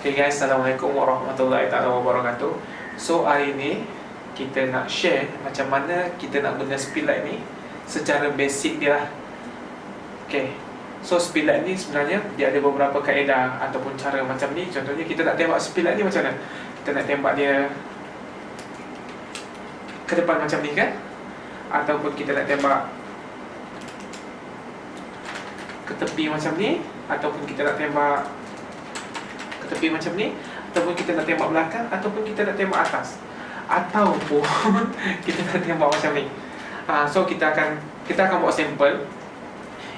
Okay guys, Assalamualaikum warahmatullahi wabarakatuh. So hari ni kita nak share macam mana kita nak guna speed light ni secara basic dia lah. Okay, so speed light ni sebenarnya dia ada beberapa kaedah ataupun cara macam ni. Contohnya kita nak tembak speed light ni macam mana? Kita nak tembak dia ke depan macam ni kan? Ataupun kita nak tembak ke tepi macam ni, ataupun kita nak tembak ke tepi macam ni, ataupun kita nak tembak belakang, ataupun kita nak tembak atas, ataupun kita nak tembak macam ni. So kita akan buat sampel.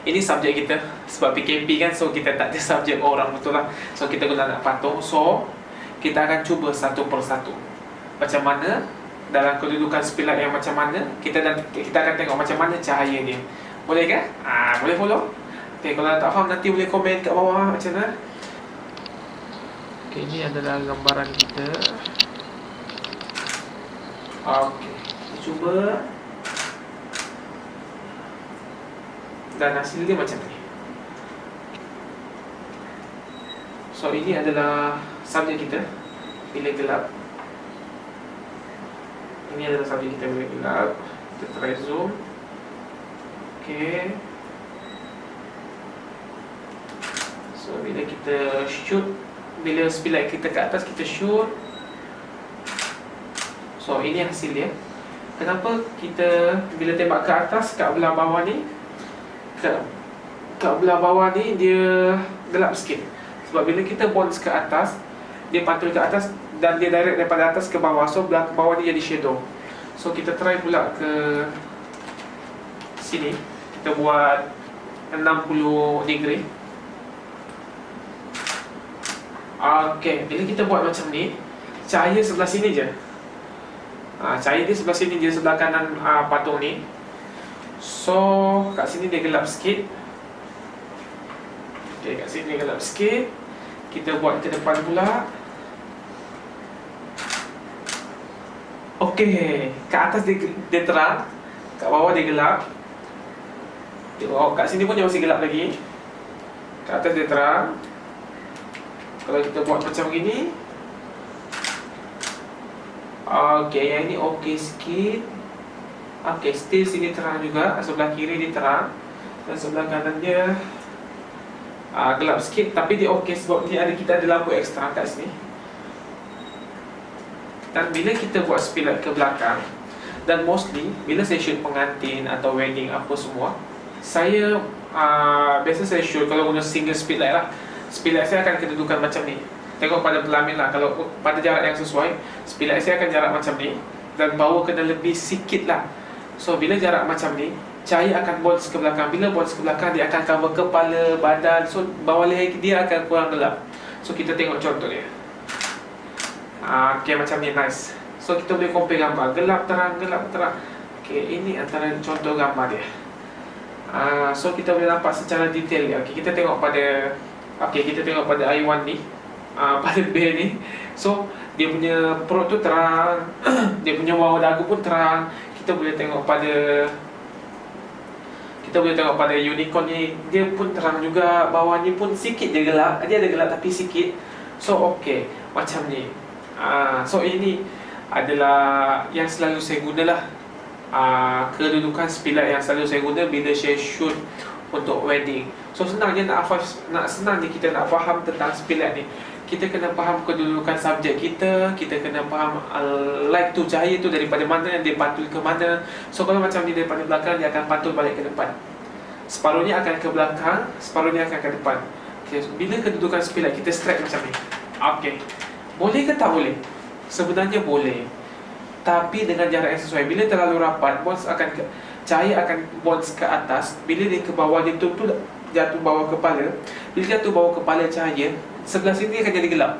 Ini subjek kita sebab PKP kan, so kita tak ada subjek orang betul lah. So kita guna nak patung. So kita akan cuba satu persatu macam mana dalam kedudukan speed light yang macam mana kita akan tengok macam mana cahaya dia. Boleh kan? Boleh follow? Okay, kalau tak faham nanti boleh komen kat bawah macam mana. Okay, ini adalah gambaran kita. Okay, kita cuba. Dan hasil dia macam ni. So ini adalah subjek kita bila gelap. Ini adalah subjek kita bila gelap. Kita try zoom. Okay. So bila kita shoot, bila speed light kita ke atas, kita shoot. So ini hasil dia. Kenapa kita bila tembak ke atas, kat belah bawah ni, kat belah bawah ni dia gelap sikit? Sebab bila kita bounce ke atas, dia pantul ke atas dan dia direct daripada atas ke bawah. So belah bawah ni jadi shadow. So kita try pula ke sini. Kita buat 60 degree. Okay, bila kita buat macam ni, cahaya sebelah sini je. Cahaya dia sebelah sini je, sebelah kanan patung ni. So kat sini dia gelap sikit. Okay, kat sini dia gelap sikit. Kita buat ke depan pula. Okay, kat atas dia terang, kat bawah dia gelap. Tengok, kat sini pun dia masih gelap lagi. Kat atas dia terang. Kalau kita buat macam gini, okay, yang ni okay sikit. Okay, still sini terang juga. Sebelah kiri dia terang dan sebelah kanan dia gelap sikit. Tapi dia okay sebab ni kita ada lampu ekstra kat sini. Dan bila kita buat speed light ke belakang, dan mostly bila saya shoot pengantin atau wedding apa semua, saya biasa saya shoot kalau guna single speed light lah. Speed light saya akan kedudukan macam ni. Tengok pada pelamin lah. Kalau pada jarak yang sesuai, speed light saya akan jarak macam ni. Dan power kena lebih sikit lah. So bila jarak macam ni, cahaya akan bounce ke belakang. Bila bounce ke belakang, dia akan cover kepala, badan. So bawah leher dia akan kurang gelap. So kita tengok contoh dia. Okay, macam ni, nice. So kita boleh compare gambar gelap terang, gelap terang. Okay, ini antara contoh gambar dia. So kita boleh nampak secara detail dia. Okay, kita tengok pada I1 ni, pada bear ni. So dia punya perut tu terang. Dia punya bawah dagu pun terang. Kita boleh tengok pada unicorn ni, dia pun terang juga. Bawah ni pun sikit je gelap. Dia ada gelap tapi sikit. So okay, macam ni. So ini adalah yang selalu saya guna lah. Kedudukan speed light yang selalu saya guna bila saya shoot untuk wedding. So senang je kita nak faham tentang speed light ni. Kita kena faham kedudukan subjek kita. Kita kena faham light tu, cahaya tu daripada mana, dia pantul ke mana. So kalau macam ni daripada belakang, dia akan pantul balik ke depan. Separuhnya akan ke belakang, separuhnya akan ke depan. Okay, bila kedudukan speed light kita strike macam ni. Okay, boleh ke tak boleh? Sebenarnya boleh, tapi dengan jarak yang sesuai. Bila terlalu rapat, cahaya akan bounce ke atas. Bila dia ke bawah, dia jatuh bawah kepala. Bila jatuh bawah kepala, cahaya sebelah sini akan jadi gelap,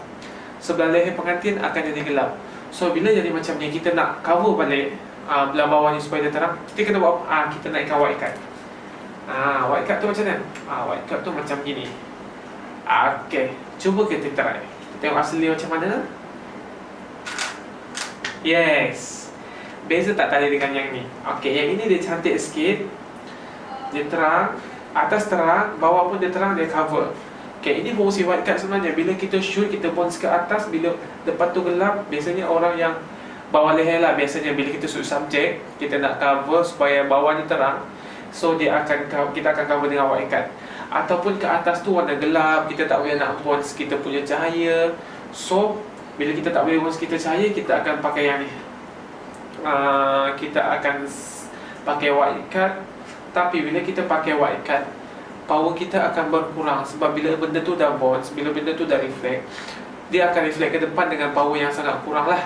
sebelah leher pengantin akan jadi gelap. So bila jadi macam ni, kita nak cover balik belah bawah ni supaya dia terang. Kita kena buat kita naikkan white card. White card tu macam mana? White card tu macam gini. Okay, cuba kita try. Kita tengok asli macam mana. Yes, beza tak tadi dengan yang ni. Okay, yang ini dia cantik sikit. Dia terang, atas terang, bawah pun dia terang, dia cover. Okay, ini fungsi wildcard sebenarnya. Bila kita shoot, kita bounce ke atas, bila depan tu gelap, biasanya orang yang bawah leher lah, biasanya bila kita shoot subjek, kita nak cover supaya bawah ni terang, so kita akan cover dengan wildcard. Ataupun ke atas tu warna gelap, kita tak boleh nak bounce kita punya cahaya, so bila kita tak boleh bounce kita cahaya, kita akan pakai yang ni. Kita akan pakai wildcard. Tapi bila kita pakai wildcard, power kita akan berkurang. Sebab bila benda tu dah bounce, bila benda tu dah reflect, dia akan reflect ke depan dengan power yang sangat kurang lah.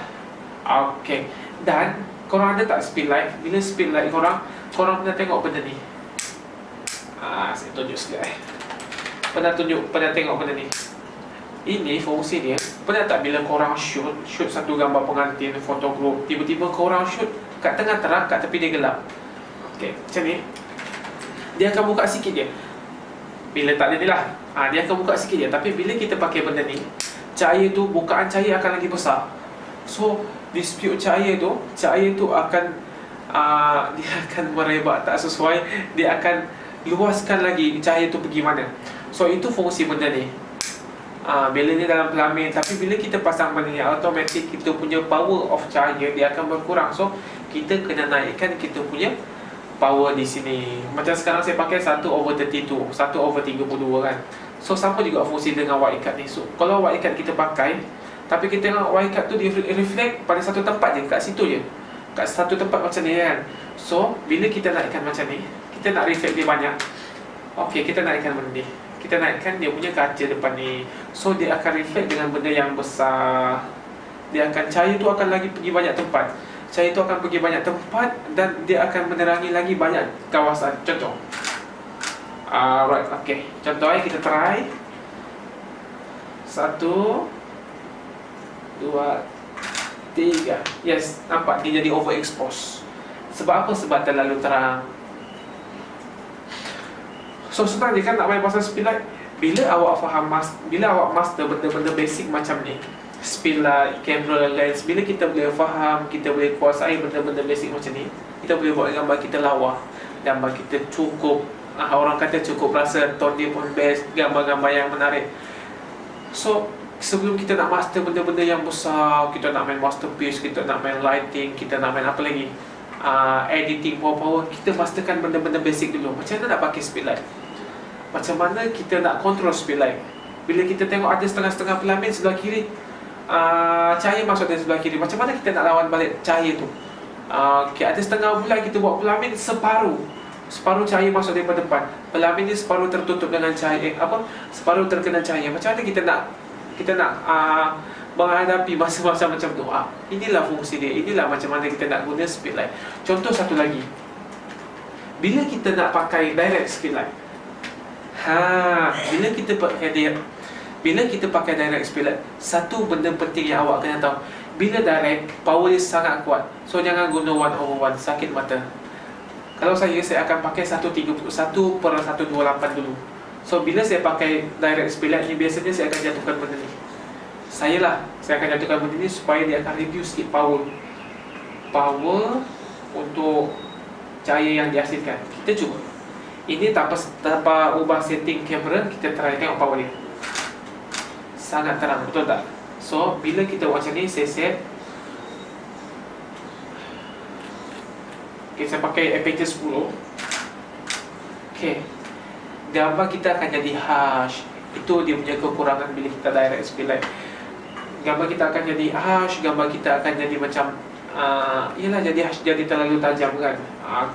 Okay. Dan korang ada tak speed light? Bila speed light korang pernah tengok benda ni? Saya tunjuk sekejap Pernah tengok benda ni? Ini fungsi dia. Pernah tak bila korang shoot satu gambar pengantin, foto group, tiba-tiba korang shoot kat tengah terang, kat tepi dia gelap. Okay, macam ni. Dia akan buka sikit dia. Bila tak ada ni lah, dia akan buka sikit dia. Tapi bila kita pakai benda ni, cahaya tu, bukaan cahaya akan lagi besar. So, dispute cahaya tu akan dia akan merebak tak sesuai. Dia akan luaskan lagi cahaya tu pergi mana. So, itu fungsi benda ni. Bila ni dalam pelamin. Tapi bila kita pasang benda ni, automatic kita punya power of cahaya dia akan berkurang. So, kita kena naikkan kita punya power di sini. Macam sekarang saya pakai 1/32, 1/32 kan. So sama juga fungsi dengan wildcard ni. So kalau wildcard kita pakai, tapi kita tengok wildcard tu dia reflect pada satu tempat je, kat situ je, kat satu tempat macam ni kan. So bila kita naikkan macam ni, kita nak reflect dia banyak. Okay, kita naikkan benda ni, kita naikkan dia punya kaca depan ni. So dia akan reflect dengan benda yang besar. Dia akan, cahaya tu akan lagi pergi banyak tempat. Cahaya itu akan pergi banyak tempat dan dia akan menerangi lagi banyak kawasan. Contoh. Right, okay. Contoh kita try. 1, 2, 3. Yes, nampak dia jadi overexpose. Sebab apa? Sebab terlalu terang. So sebenarnya kan nak main pasal speed light, bila awak faham bila awak master benda-benda basic macam ni, speed light, camera, lens, bila kita boleh faham, kita boleh kuasai benda-benda basic macam ni, kita boleh buat gambar kita lawa, gambar kita cukup, orang kata cukup rasa, tone dia pun best, gambar-gambar yang menarik. So sebelum kita nak master benda-benda yang besar, kita nak main masterpiece, kita nak main lighting, kita nak main apa lagi, editing, power, kita masterkan benda-benda basic dulu. Macam mana nak pakai speed light, macam mana kita nak control speed light. Bila kita tengok ada setengah-setengah pelamin sebelah kiri, cahaya masuk dari sebelah kiri, macam mana kita nak lawan balik cahaya tu? Okay, ada setengah bulan, kita buat pelamin separuh cahaya masuk daripada depan, pelamin ni separuh tertutup dengan cahaya, separuh terkena cahaya. Macam mana kita nak menghadapi masa-masa macam tu? Inilah fungsi dia, inilah macam mana kita nak guna speed light. Contoh satu lagi, bila kita nak pakai direct speed light, bila kita pakai direct speed light, satu benda penting yang awak kena tahu, bila direct, power dia sangat kuat. So jangan guna 1/1, sakit mata. Kalau saya akan pakai 1/128 dulu. So bila saya pakai direct speed light ni, biasanya saya akan jatuhkan benda ni. Saya akan jatuhkan benda ni supaya dia akan reduce sikit power untuk cahaya yang dihasilkan. Kita cuba. Ini tanpa ubah setting kamera, kita try tengok power dia. Sangat terang, betul tak? So bila kita buat macam ni, saya set. Okay, saya pakai aperture 10. Okay, gambar kita akan jadi harsh. Itu dia punya kekurangan bila kita direct speed light. Gambar kita akan jadi harsh, gambar kita akan jadi macam jadi harsh, jadi terlalu tajam kan.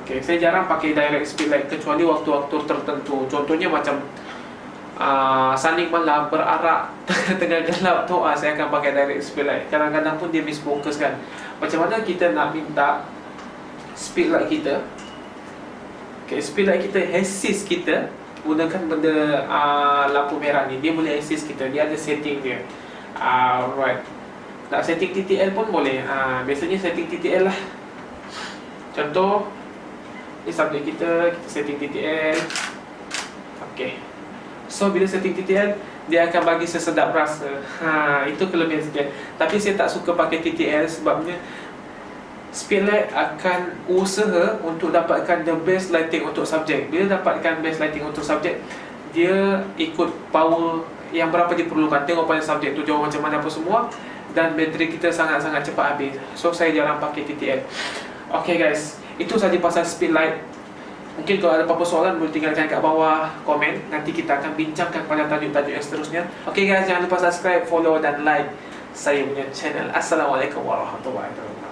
Okay, saya jarang pakai direct speed light kecuali waktu-waktu tertentu. Contohnya macam saling malam berarak tengah gelap tu, saya akan pakai direct speed light. Kadang-kadang pun dia misfocus kan. Macam mana kita nak minta speed light kita, speed light kita, assist kita gunakan benda lampu merah ni, dia boleh assist kita, dia ada setting dia. Right, nak setting TTL pun boleh. Biasanya setting TTL lah. Contoh ni subjek kita setting TTL. Okay, so bila setting TTL, dia akan bagi sesedap rasa. Itu kelebihan sikit. Tapi saya tak suka pakai TTL sebabnya speed light akan usaha untuk dapatkan the best lighting untuk subjek. Bila dapatkan best lighting untuk subjek, dia ikut power yang berapa diperlukan. Tengok pada subjek tu jauh macam mana apa semua. Dan bateri kita sangat-sangat cepat habis. So saya jarang pakai TTL. Okay guys, itu saja pasal speed light. Mungkin kalau ada apa-apa soalan boleh tinggalkan kat bawah komen. Nanti kita akan bincangkan pada tajuk-tajuk yang seterusnya. Okay guys, jangan lupa subscribe, follow dan like saya punya channel. Assalamualaikum warahmatullahi wabarakatuh.